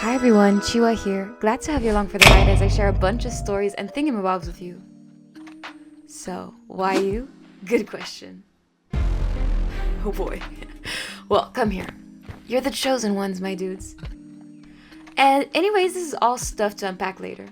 Hi everyone, Chiwa here. Glad to have you along for the ride as I share a bunch of stories and thingamabobs with you. So, why you? Good question. Oh boy. Well, come here. You're the chosen ones, my dudes. And anyways, this is all stuff to unpack later.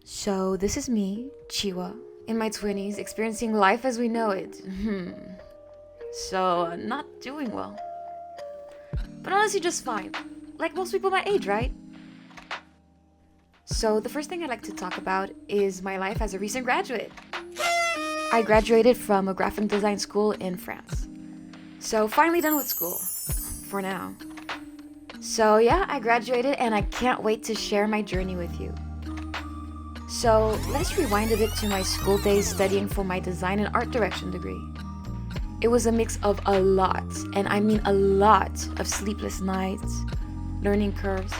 So, this is me, Chiwa, in my 20s, experiencing life as we know it. So, not doing well. But honestly, just fine. Like most people my age, right? So, the first thing I'd like to talk about is my life as a recent graduate. I graduated from a graphic design school in France. So, finally done with school. For now. So, yeah, I graduated and I can't wait to share my journey with you. So, let's rewind a bit to my school days studying for my design and art direction degree. It was a mix of a lot, and I mean a lot, of sleepless nights, learning curves,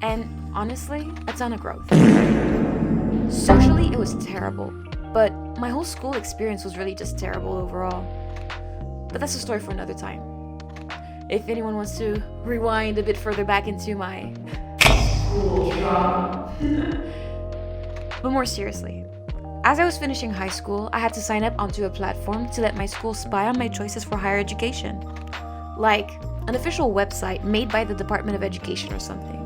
and honestly, a ton of growth. Socially, it was terrible, but my whole school experience was really just terrible overall. But that's a story for another time. If anyone wants to rewind a bit further back into my school trauma. But more seriously, as I was finishing high school, I had to sign up onto a platform to let my school spy on my choices for higher education. Like an official website made by the Department of Education or something.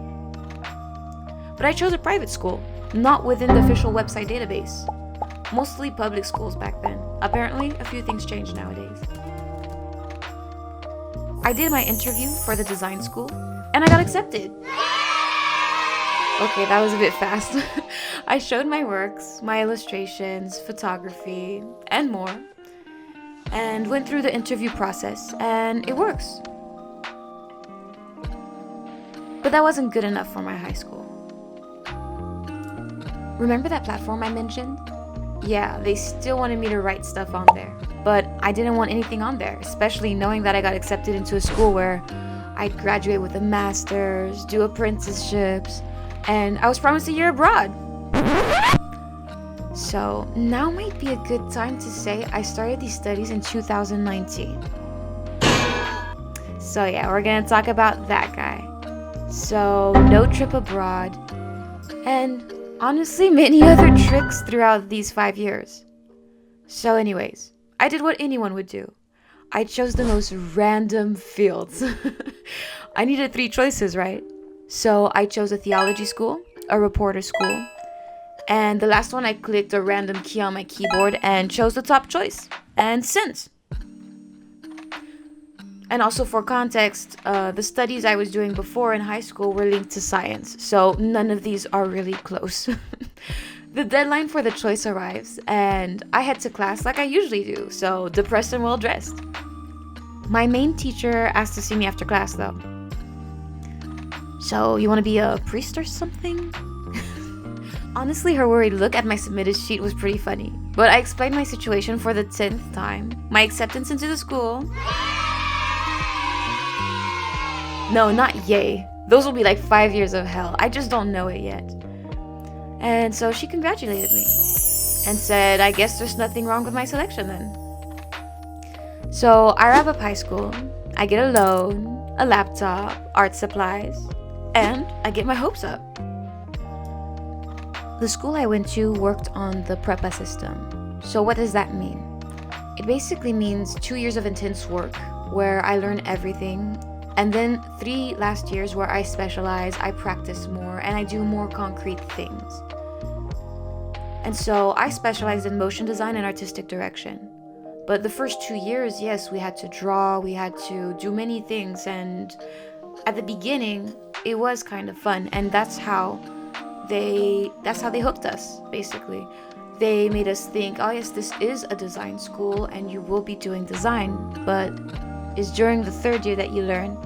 But I chose a private school, not within the official website database. Mostly public schools back then. Apparently, a few things changed nowadays. I did my interview for the design school, and I got accepted. Okay, that was a bit fast. I showed my works, my illustrations, photography, and more, and went through the interview process, and it works. But that wasn't good enough for my high school. Remember that platform I mentioned? Yeah, they still wanted me to write stuff on there, but I didn't want anything on there, especially knowing that I got accepted into a school where I'd graduate with a master's, do apprenticeships, and I was promised a year abroad. So now might be a good time to say I started these studies in 2019. So yeah, we're gonna talk about that guy. So no trip abroad, and honestly many other tricks throughout these 5 years. So anyways, I did what anyone would do. I chose the most random fields. I needed 3 choices, right? So I chose a theology school, a reporter school, and the last one I clicked a random key on my keyboard and chose the top choice, and sent. And also for context, the studies I was doing before in high school were linked to science, so none of these are really close. The deadline for the choice arrives, and I head to class like I usually do, so depressed and well dressed. My main teacher asked to see me after class though. So, you want to be a priest or something? Honestly, her worried look at my submitted sheet was pretty funny. But I explained my situation for the 10th time, my acceptance into the school. No, not yay. Those will be like 5 years of hell. I just don't know it yet. And so she congratulated me and said, I guess there's nothing wrong with my selection then. So I wrap up high school, I get a loan, a laptop, art supplies, and I get my hopes up. The school I went to worked on the prepa system. So what does that mean? It basically means 2 years of intense work where I learn everything, and then 3 last years where I specialize, I practice more, and I do more concrete things. And so I specialized in motion design and artistic direction. But the first 2 years, yes, we had to draw, we had to do many things, and at the beginning, it was kind of fun, and that's how they hooked us, basically. They made us think, oh yes, this is a design school and you will be doing design, but it's during the 3rd year that you learn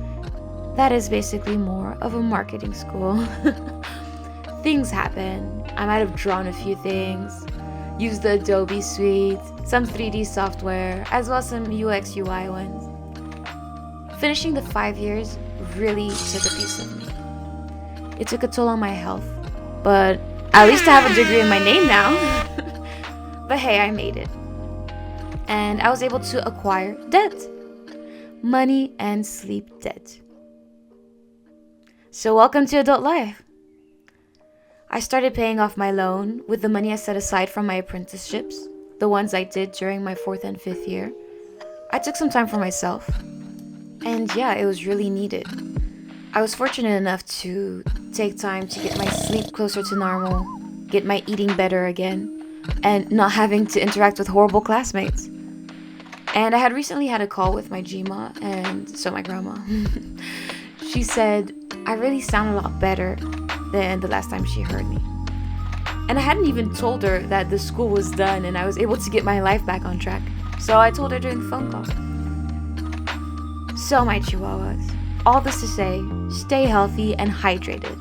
that is basically more of a marketing school. Things happen. I might have drawn a few things. Used the Adobe suite, some 3D software, as well as some UX UI ones. Finishing the 5 years really took a piece of me. It took a toll on my health, but at least I have a degree in my name now. But hey, I made it. And I was able to acquire debt. Money and sleep debt. So welcome to adult life. I started paying off my loan with the money I set aside from my apprenticeships, the ones I did during my 4th and 5th year. I took some time for myself. And yeah, it was really needed. I was fortunate enough to take time to get my sleep closer to normal, get my eating better again, and not having to interact with horrible classmates. And I had recently had a call with my Gma, and so my grandma. She said, I really sound a lot better than the last time she heard me. And I hadn't even told her that the school was done and I was able to get my life back on track. So I told her during the phone call. So my chihuahuas, all this to say, stay healthy and hydrated,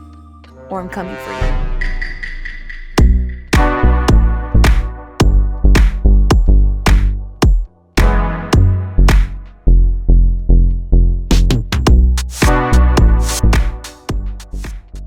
or I'm coming for you.